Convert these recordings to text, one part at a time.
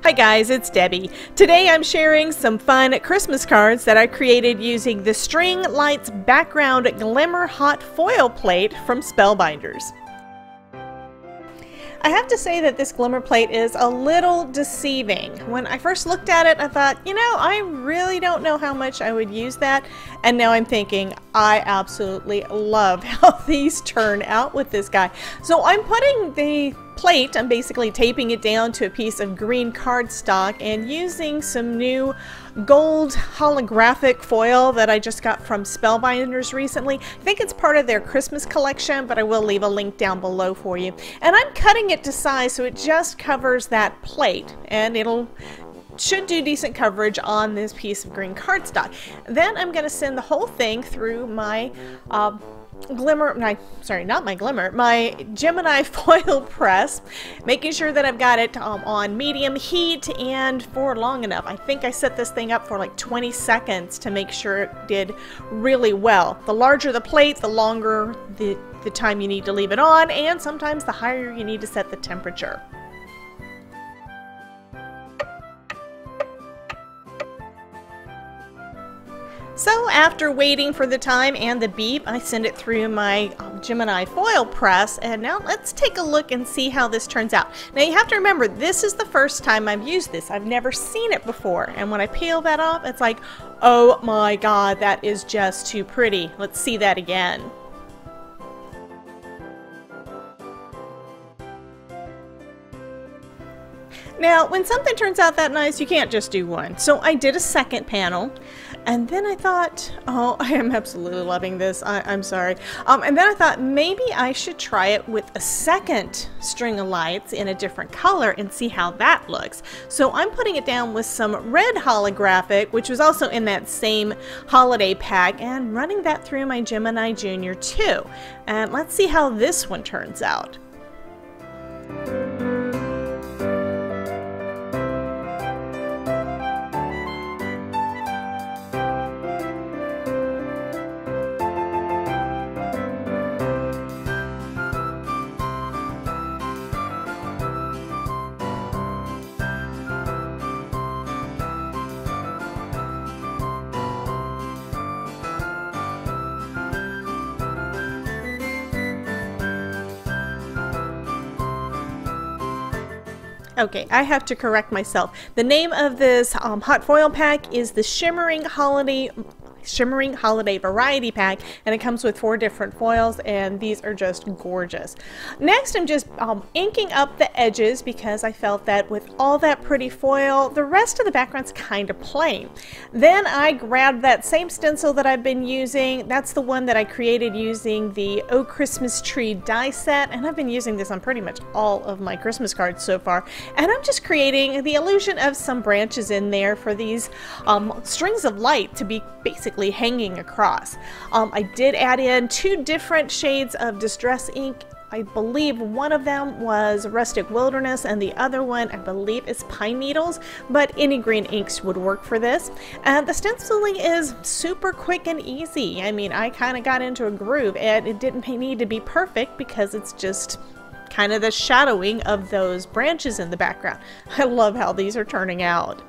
Hi guys, it's Debbie. Today I'm sharing some fun Christmas cards that I created using the String Lights Background Glimmer Hot Foil Plate from Spellbinders. I have to say that this glimmer plate is a little deceiving. When I first looked at it, I thought, you know, I really don't know how much I would use that. And now I'm thinking, I absolutely love how these turn out with this guy. So I'm putting the plate, I'm basically taping it down to a piece of green cardstock and using some new gold holographic foil that I just got from Spellbinders recently. I think it's part of their Christmas collection, but I will leave a link down below for you. And I'm cutting it to size so it just covers that plate, and should do decent coverage on this piece of green cardstock. Then I'm going to send the whole thing through my my Gemini foil press, making sure that I've got it on medium heat and for long enough. I think I set this thing up for like 20 seconds to make sure it did really well. The larger the plate, the longer the time you need to leave it on, and sometimes the higher you need to set the temperature. So after waiting for the time and the beep, I send it through my Gemini foil press, and now let's take a look and see how this turns out. Now you have to remember, this is the first time I've used this. I've never seen it before, and when I peel that off, it's like, oh my god, that is just too pretty. Let's see that again. Now, when something turns out that nice, you can't just do one. So I did a second panel, and then I thought, oh, I am absolutely loving this. I'm sorry. And then I thought maybe I should try it with a second string of lights in a different color and see how that looks. So I'm putting it down with some red holographic, which was also in that same holiday pack, and running that through my Gemini Junior 2. And let's see how this one turns out. Okay, I have to correct myself. The name of this hot foil pack is the Shimmering Holiday Variety Pack, and it comes with 4 different foils, and these are just gorgeous. Next, I'm just inking up the edges because I felt that with all that pretty foil, the rest of the background's kind of plain. Then I grabbed that same stencil that I've been using. That's the one that I created using the Oh Christmas Tree die set, and I've been using this on pretty much all of my Christmas cards so far. And I'm just creating the illusion of some branches in there for these strings of light to be basically hanging across. I did add in 2 different shades of distress ink. I believe one of them was Rustic Wilderness and the other one I believe is Pine Needles, but any green inks would work for this. And the stenciling is super quick and easy. I mean, I kind of got into a groove, and it didn't need to be perfect because it's just kind of the shadowing of those branches in the background. I love how these are turning out.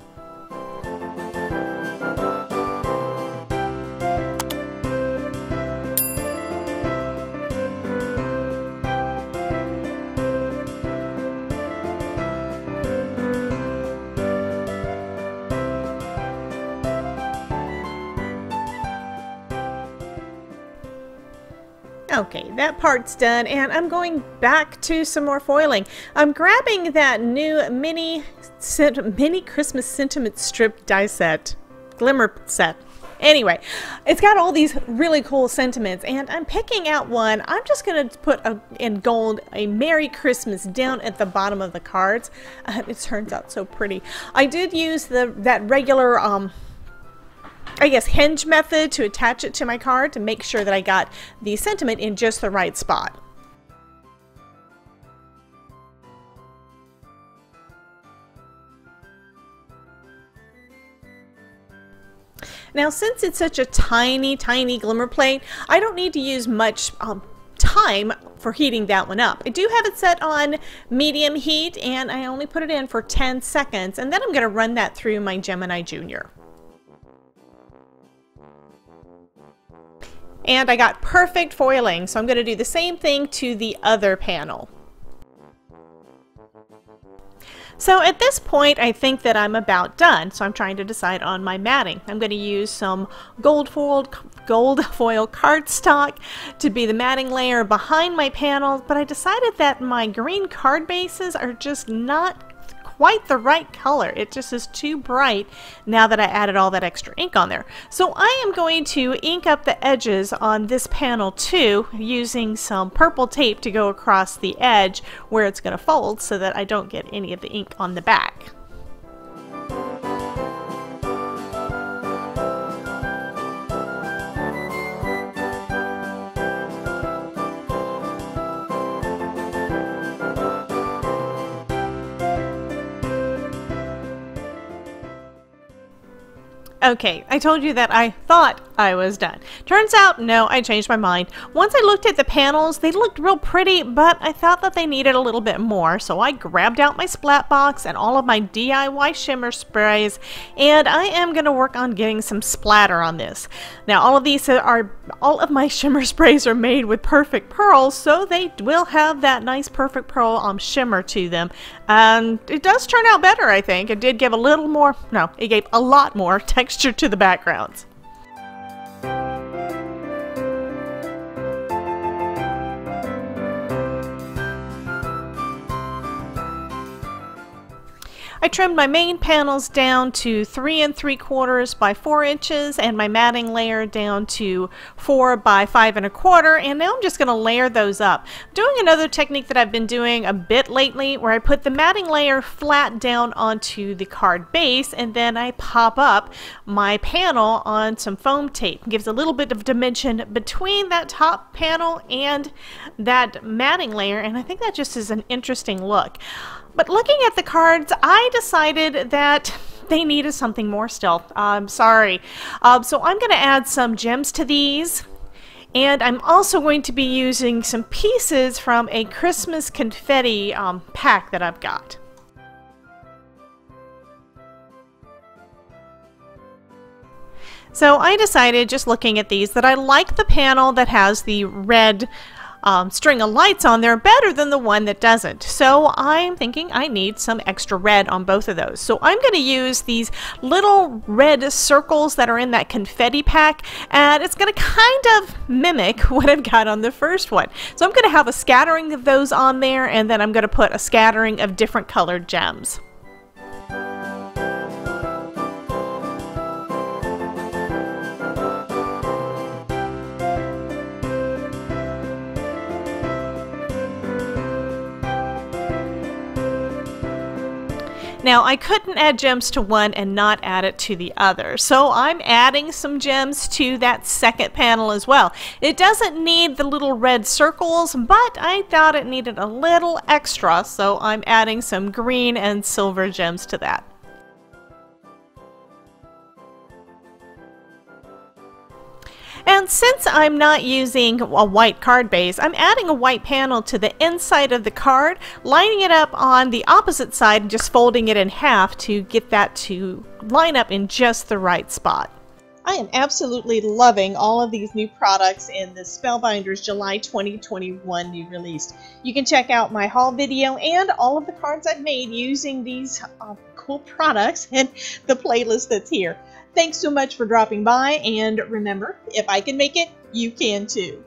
Okay, that part's done, and I'm going back to some more foiling. I'm grabbing that new mini Christmas sentiment strip die set, Glimmer set. Anyway, it's got all these really cool sentiments, and I'm picking out one. I'm just going to put in gold a Merry Christmas down at the bottom of the cards. It turns out so pretty. I did use that regular I guess hinge method to attach it to my card to make sure that I got the sentiment in just the right spot. Now, since it's such a tiny, tiny glimmer plate, I don't need to use much time for heating that one up. I do have it set on medium heat, and I only put it in for 10 seconds, and then I'm going to run that through my Gemini Junior. And I got perfect foiling, so I'm going to do the same thing to the other panel. So at this point, I think that I'm about done. So I'm trying to decide on my matting. I'm going to use some gold foil cardstock to be the matting layer behind my panels, but I decided that my green card bases are just not quite the right color. It just is too bright now that I added all that extra ink on there. So I am going to ink up the edges on this panel too, using some purple tape to go across the edge where it's going to fold so that I don't get any of the ink on the back. Okay, I told you that I thought I was done. Turns out, no, I changed my mind. Once I looked at the panels, they looked real pretty, but I thought that they needed a little bit more, so I grabbed out my splat box and all of my DIY shimmer sprays, and I am going to work on getting some splatter on this. Now, all of my shimmer sprays are made with perfect pearls, so they will have that nice perfect pearl shimmer to them, and it does turn out better, I think. It did give a little more, no, it gave a lot more texture to the backgrounds. I trimmed my main panels down to 3 3/4 by 4 inches and my matting layer down to 4 by 5 1/4, and now I'm just going to layer those up. I'm doing another technique that I've been doing a bit lately where I put the matting layer flat down onto the card base and then I pop up my panel on some foam tape. It gives a little bit of dimension between that top panel and that matting layer, and I think that just is an interesting look. But looking at the cards, I decided that they needed something more still. I'm sorry. So I'm going to add some gems to these. And I'm also going to be using some pieces from a Christmas confetti pack that I've got. So I decided, just looking at these, that I like the panel that has the red string of lights on there better than the one that doesn't. So I'm thinking I need some extra red on both of those. So I'm going to use these little red circles that are in that confetti pack, and it's going to kind of mimic what I've got on the first one. So I'm going to have a scattering of those on there, and then I'm going to put a scattering of different colored gems. Now, I couldn't add gems to one and not add it to the other, so I'm adding some gems to that second panel as well. It doesn't need the little red circles, but I thought it needed a little extra, so I'm adding some green and silver gems to that. And since I'm not using a white card base, I'm adding a white panel to the inside of the card, lining it up on the opposite side and just folding it in half to get that to line up in just the right spot. I am absolutely loving all of these new products in the Spellbinders July 2021 new release. You can check out my haul video and all of the cards I've made using these cool products in the playlist that's here. Thanks so much for dropping by, and remember, if I can make it, you can too.